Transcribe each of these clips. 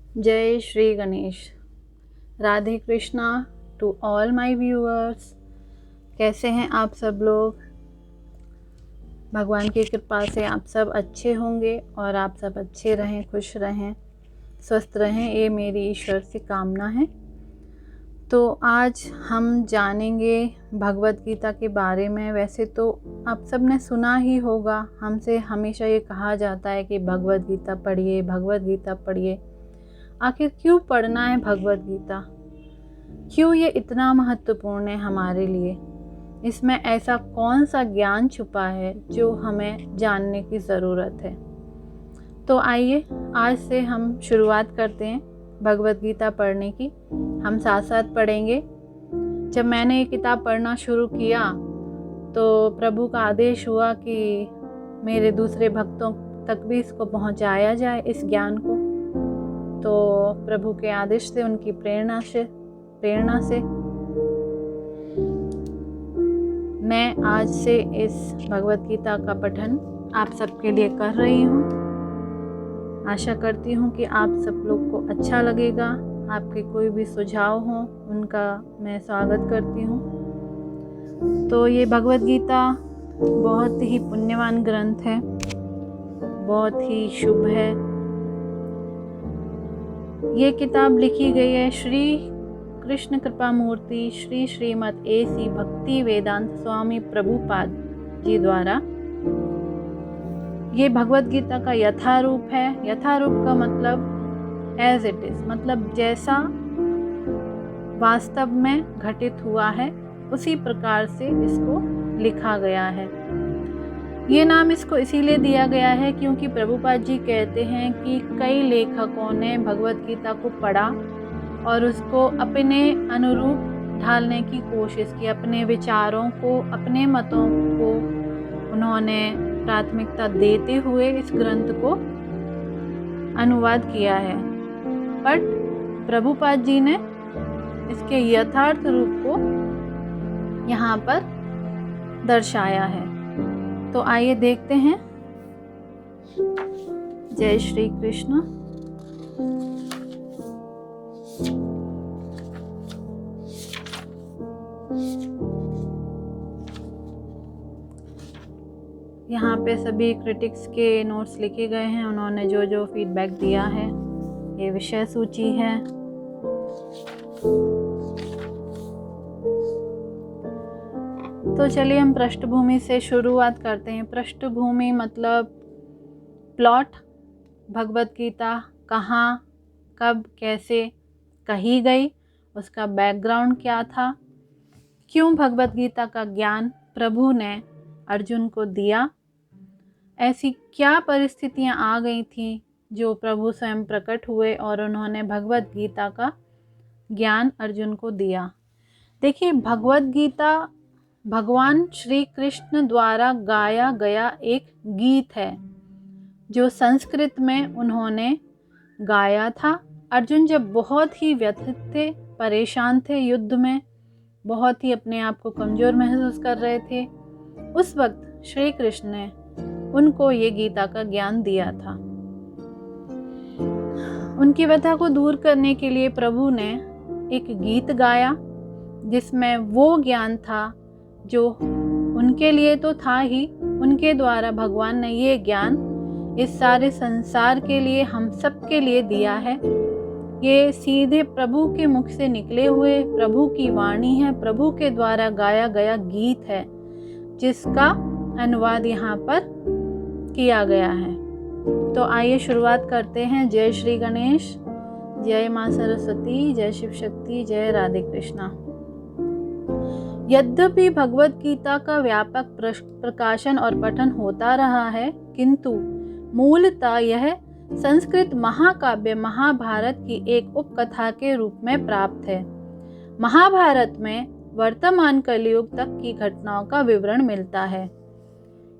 जय Shri Ganesh. Radhe Krishna to all my viewers. कैसे हैं आप सब लोग? भगवान की कृपा से आप सब अच्छे होंगे और आप सब अच्छे रहें, खुश रहें, स्वस्थ रहें, ये मेरी ईश्वर से कामना है। तो आज हम जानेंगे भगवद गीता के बारे में। वैसे तो आप सब ने सुना ही होगा, हमसे हमेशा ये कहा जाता है कि भगवद गीता पढ़िए, भगवद गीता पढ़िए। आखिर क्यों पढ़ना है भगवद गीता? क्यों ये इतना महत्वपूर्ण है हमारे लिए? इसमें ऐसा कौन सा ज्ञान छुपा है जो हमें जानने की ज़रूरत है? तो आइए आज से हम शुरुआत करते हैं भगवद गीता पढ़ने की। हम साथ साथ पढ़ेंगे। जब मैंने ये किताब पढ़ना शुरू किया तो प्रभु का आदेश हुआ कि मेरे दूसरे भक्तों तक भी इसको पहुंचाया जाए, इस ज्ञान को। तो प्रभु के आदेश से, उनकी प्रेरणा से मैं आज से इस भगवद गीता का पठन आप सबके लिए कर रही हूँ। आशा करती हूँ कि आप सब लोग को अच्छा लगेगा। आपके कोई भी सुझाव हो उनका मैं स्वागत करती हूँ। तो ये भगवद गीता बहुत ही पुण्यवान ग्रंथ है, बहुत ही शुभ है। ये किताब लिखी गई है श्री कृष्ण कृपा मूर्ति श्री श्रीमद A.C. भक्ति वेदांत स्वामी प्रभुपाद जी द्वारा। ये भगवद गीता का यथारूप है। यथारूप का मतलब एज इट इज, मतलब जैसा वास्तव में घटित हुआ है उसी प्रकार से इसको लिखा गया है। ये नाम इसको इसीलिए दिया गया है क्योंकि प्रभुपाद जी कहते हैं कि कई लेखकों ने भगवद गीता को पढ़ा और उसको अपने अनुरूप ढालने की कोशिश की। अपने विचारों को, अपने मतों को उन्होंने प्राथमिकता देते हुए इस ग्रंथ को अनुवाद किया है। बट प्रभुपाद जी ने इसके यथार्थ रूप को यहाँ पर दर्शाया है। तो आइए देखते हैं। जय श्री कृष्ण। यहाँ पे सभी क्रिटिक्स के नोट्स लिखे गए हैं। उन्होंने जो जो फीडबैक दिया है, ये विषय सूची है। तो चलिए हम पृष्ठभूमि से शुरुआत करते हैं। पृष्ठभूमि मतलब प्लॉट। भगवद गीता कहाँ, कब, कैसे कही गई, उसका बैकग्राउंड क्या था, क्यों भगवद गीता का ज्ञान प्रभु ने अर्जुन को दिया, ऐसी क्या परिस्थितियां आ गई थी जो प्रभु स्वयं प्रकट हुए और उन्होंने भगवद गीता का ज्ञान अर्जुन को दिया। देखिए, भगवद गीता भगवान श्री कृष्ण द्वारा गाया गया एक गीत है जो संस्कृत में उन्होंने गाया था। अर्जुन जब बहुत ही व्यथित थे, परेशान थे, युद्ध में बहुत ही अपने आप को कमज़ोर महसूस कर रहे थे, उस वक्त श्री कृष्ण ने उनको ये गीता का ज्ञान दिया था। उनकी व्यथा को दूर करने के लिए प्रभु ने एक गीत गाया जिसमें वो ज्ञान था जो उनके लिए तो था ही, उनके द्वारा भगवान ने ये ज्ञान इस सारे संसार के लिए, हम सब के लिए दिया है। ये सीधे प्रभु के मुख से निकले हुए प्रभु की वाणी है, प्रभु के द्वारा गाया गया गीत है जिसका अनुवाद यहाँ पर किया गया है। तो आइए शुरुआत करते हैं। जय श्री गणेश, जय माँ सरस्वती, जय शिव शक्ति, जय राधे कृष्णा। यद्यपि भगवद गीता का व्यापक प्रकाशन और पठन होता रहा है, किंतु मूलतः यह संस्कृत महाकाव्य महाभारत की एक उपकथा के रूप में प्राप्त है। महाभारत में वर्तमान कलयुग तक की घटनाओं का विवरण मिलता है।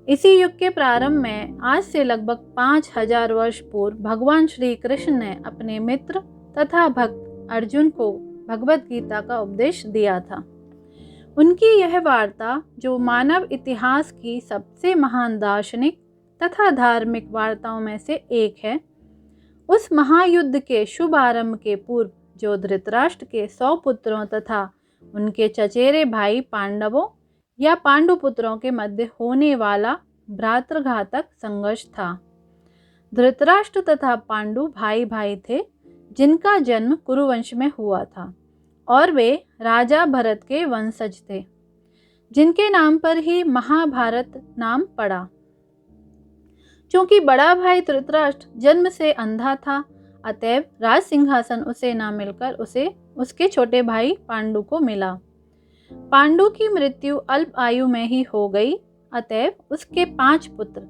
इसी युग के प्रारंभ में, आज से लगभग 5000 वर्ष पूर्व, भगवान श्री कृष्ण ने अपने मित्र तथा भक्त अर्जुन को भगवद गीता का उपदेश दिया था। उनकी यह वार्ता, जो मानव इतिहास की सबसे महान दार्शनिक तथा धार्मिक वार्ताओं में से एक है, उस महायुद्ध के शुभ आरंभ के पूर्व जो धृतराष्ट्र के 100 पुत्रों तथा उनके चचेरे भाई पांडवों या पांडुपुत्रों के मध्य होने वाला भ्रातृघातक संघर्ष था। धृतराष्ट्र तथा पांडु भाई भाई थे जिनका जन्म कुरुवंश में हुआ था और वे राजा भरत के वंशज थे, जिनके नाम पर ही महाभारत नाम पड़ा। चूंकि बड़ा भाई धृतराष्ट्र जन्म से अंधा था, अतएव राज सिंहासन उसे न मिलकर उसे उसके छोटे भाई पांडु को मिला। पांडु की मृत्यु अल्प आयु में ही हो गई, अतएव उसके 5 पुत्र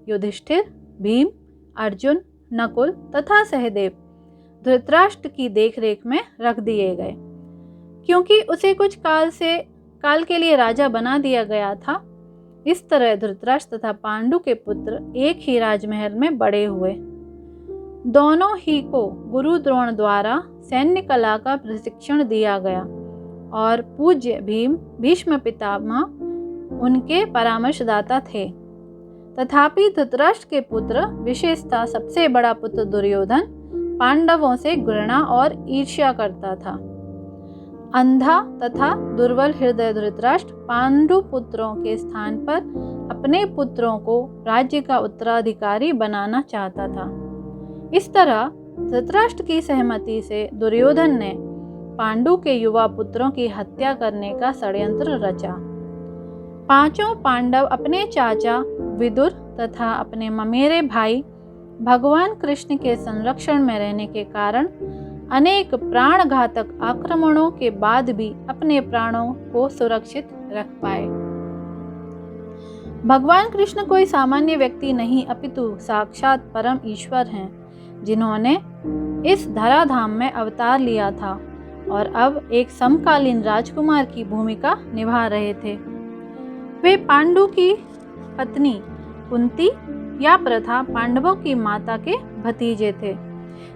युधिष्ठिर, भीम, अर्जुन, नकुल तथा सहदेव धृतराष्ट्र की देखरेख में रख दिए गए। क्योंकि उसे कुछ काल के लिए राजा बना दिया गया था, इस तरह धृतराष्ट्र तथा पांडु के पुत्र एक ही राजमहल में बड़े हुए। दोनों ही को गुरु द्रोण द्वारा सैन्य कला का प्रशिक्षण दिया गया और पूज्य भीष्म पितामह उनके परामर्शदाता थे। तथापि धृतराष्ट्र के पुत्र, विशेषतः सबसे बड़ा पुत्र दुर्योधन, पांडवों से घृणा और ईर्ष्या करता था। अंधा तथा दुर्बल हृदय धृतराष्ट्र पांडु पुत्रों के स्थान पर अपने पुत्रों को राज्य का उत्तराधिकारी बनाना चाहता था। इस तरह धृतराष्ट्र की सहमति से दुर्योधन ने पांडु के युवा पुत्रों की हत्या करने का षड्यंत्र रचा। 5 पांडव अपने चाचा विदुर तथा अपने ममेरे भाई भगवान कृष्ण के संरक्षण में रहने के कारण अनेक प्राणघातक आक्रमणों के बाद भी अपने प्राणों को सुरक्षित रख पाए। भगवान कृष्ण कोई सामान्य व्यक्ति नहीं, अपितु साक्षात परम ईश्वर हैं, जिन्होंने इस धराधाम में अवतार लिया था और अब एक समकालीन राजकुमार की भूमिका निभा रहे थे। वे पांडु की पत्नी कुंती या प्रथा पांडवों की माता के भतीजे थे।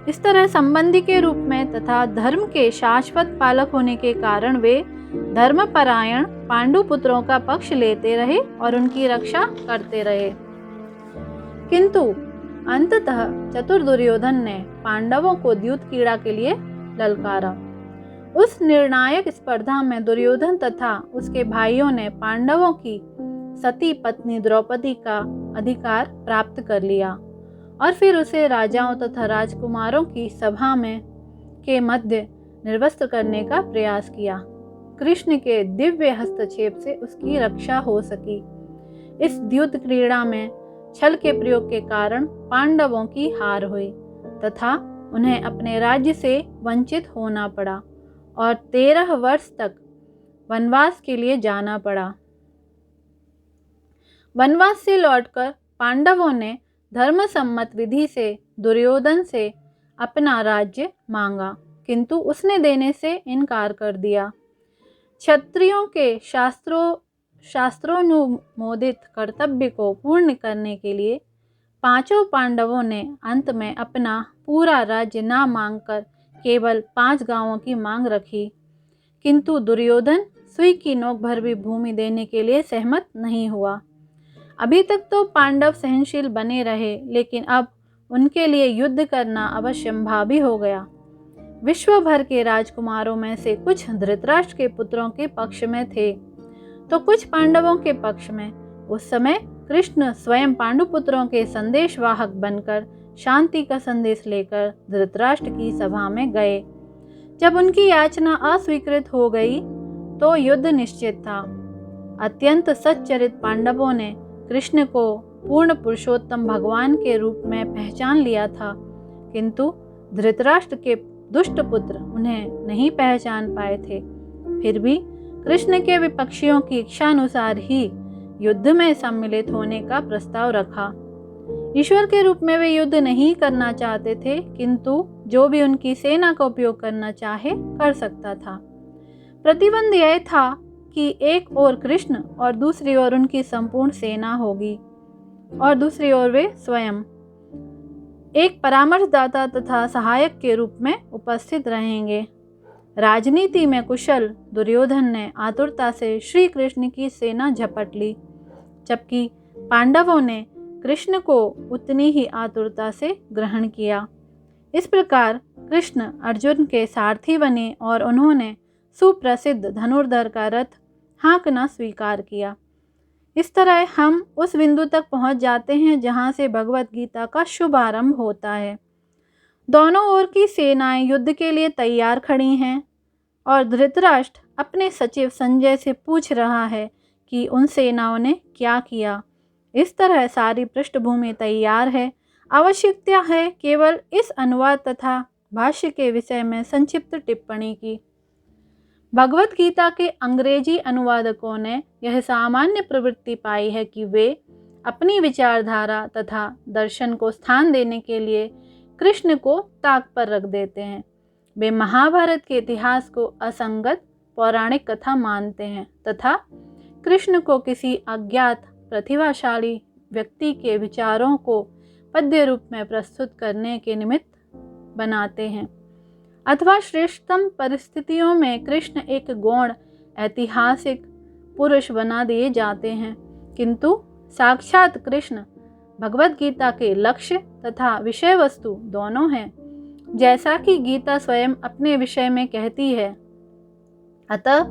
इस तरह संबंधी के रूप में तथा धर्म के शाश्वत पालक होने के कारण वे धर्मपरायण पांडु पुत्रों का पक्ष लेते रहे और उनकी रक्षा करते रहे। किंतु अंततः चतुर दुर्योधन ने पांडवों को द्यूत क्रीड़ा के लिए ललकारा। उस निर्णायक स्पर्धा में दुर्योधन तथा उसके भाइयों ने पांडवों की सती पत्नी द्रौपदी का अधिकार प्राप्त कर लिया और फिर उसे राजाओं तथा राजकुमारों की सभा में के मध्य निर्वस्त्र करने का प्रयास किया। कृष्ण के दिव्य हस्तक्षेप से उसकी रक्षा हो सकी। इस द्यूत क्रीड़ा में छल के प्रयोग के कारण पांडवों की हार हुई तथा उन्हें अपने राज्य से वंचित होना पड़ा और 13 वर्ष तक वनवास के लिए जाना पड़ा। वनवास से लौटकर पांडवों ने धर्मसम्मत विधि से दुर्योधन से अपना राज्य मांगा, किंतु उसने देने से इनकार कर दिया। क्षत्रियों के शास्त्रोनुमोदित कर्तव्य को पूर्ण करने के लिए 5 पांडवों ने अंत में अपना पूरा राज्य ना मांगकर केवल 5 गांवों की मांग रखी, किंतु दुर्योधन सुई की नोक भर भी भूमि देने के लिए सहमत नहीं हुआ। अभी तक तो पांडव सहनशील बने रहे, लेकिन अब उनके लिए युद्ध करना अवश्यंभावी हो गया। विश्व भर के राजकुमारों में से कुछ धृतराष्ट्र के पुत्रों के पक्ष में थे तो कुछ पांडवों के पक्ष में। उस समय कृष्ण स्वयं पांडुपुत्रों के संदेशवाहक बनकर शांति का संदेश लेकर धृतराष्ट्र की सभा में गए। जब उनकी याचना अस्वीकृत हो गई तो युद्ध निश्चित था। अत्यंत सच्चरित पांडवों ने कृष्ण को पूर्ण पुरुषोत्तम भगवान के रूप में पहचान लिया था, किंतु धृतराष्ट्र के दुष्ट पुत्र उन्हें नहीं पहचान पाए थे। फिर भी कृष्ण के विपक्षियों की इच्छानुसार ही युद्ध में सम्मिलित होने का प्रस्ताव रखा। ईश्वर के रूप में वे युद्ध नहीं करना चाहते थे, किंतु जो भी उनकी सेना का उपयोग करना चाहे कर सकता था। प्रतिबंध यह था कि एक ओर कृष्ण और दूसरी ओर उनकी संपूर्ण सेना होगी और दूसरी ओर वे स्वयं एक परामर्शदाता तथा सहायक के रूप में उपस्थित रहेंगे। राजनीति में कुशल दुर्योधन ने आतुरता से श्री कृष्ण की सेना झपट ली, जबकि पांडवों ने कृष्ण को उतनी ही आतुरता से ग्रहण किया। इस प्रकार कृष्ण अर्जुन के सारथी बने और उन्होंने सुप्रसिद्ध धनुर्धर का रथ हाँकना स्वीकार किया। इस तरह हम उस बिंदु तक पहुंच जाते हैं जहां से भगवत गीता का शुभारंभ होता है। दोनों ओर की सेनाएं युद्ध के लिए तैयार खड़ी हैं और धृतराष्ट्र अपने सचिव संजय से पूछ रहा है कि उन सेनाओं ने क्या किया। इस तरह सारी पृष्ठभूमि तैयार है। आवश्यकता है केवल इस अनुवाद तथा भाष्य के विषय में संक्षिप्त टिप्पणी की। भगवत गीता के अंग्रेजी अनुवादकों ने यह सामान्य प्रवृत्ति पाई है कि वे अपनी विचारधारा तथा दर्शन को स्थान देने के लिए कृष्ण को ताक पर रख देते हैं। वे महाभारत के इतिहास को असंगत पौराणिक कथा मानते हैं तथा कृष्ण को किसी अज्ञात प्रतिभाशाली व्यक्ति के विचारों को पद्य रूप में प्रस्तुत करने के निमित्त बनाते हैं, अथवा श्रेष्ठतम परिस्थितियों में कृष्ण एक गौण ऐतिहासिक पुरुष बना दिए जाते हैं। किंतु साक्षात कृष्ण भगवत गीता के लक्ष्य तथा विषय वस्तु दोनों हैं, जैसा कि गीता स्वयं अपने विषय में कहती है। अतः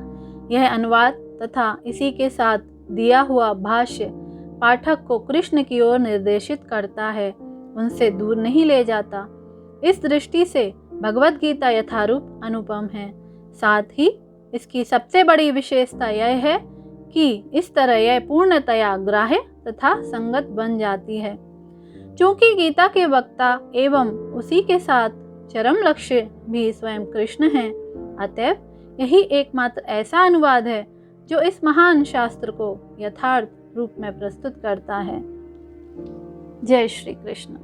यह अनुवाद तथा इसी के साथ दिया हुआ भाष्य पाठक को कृष्ण की ओर निर्देशित करता है, उनसे दूर नहीं ले जाता। इस दृष्टि से भगवत गीता यथारूप अनुपम है। साथ ही इसकी सबसे बड़ी विशेषता यह है कि इस तरह यह पूर्णतया ग्राह्य तथा संगत बन जाती है। चूँकि गीता के वक्ता एवं उसी के साथ चरम लक्ष्य भी स्वयं कृष्ण हैं, अतएव यही एकमात्र ऐसा अनुवाद है जो इस महान शास्त्र को यथार्थ रूप में प्रस्तुत करता है। जय श्री कृष्ण।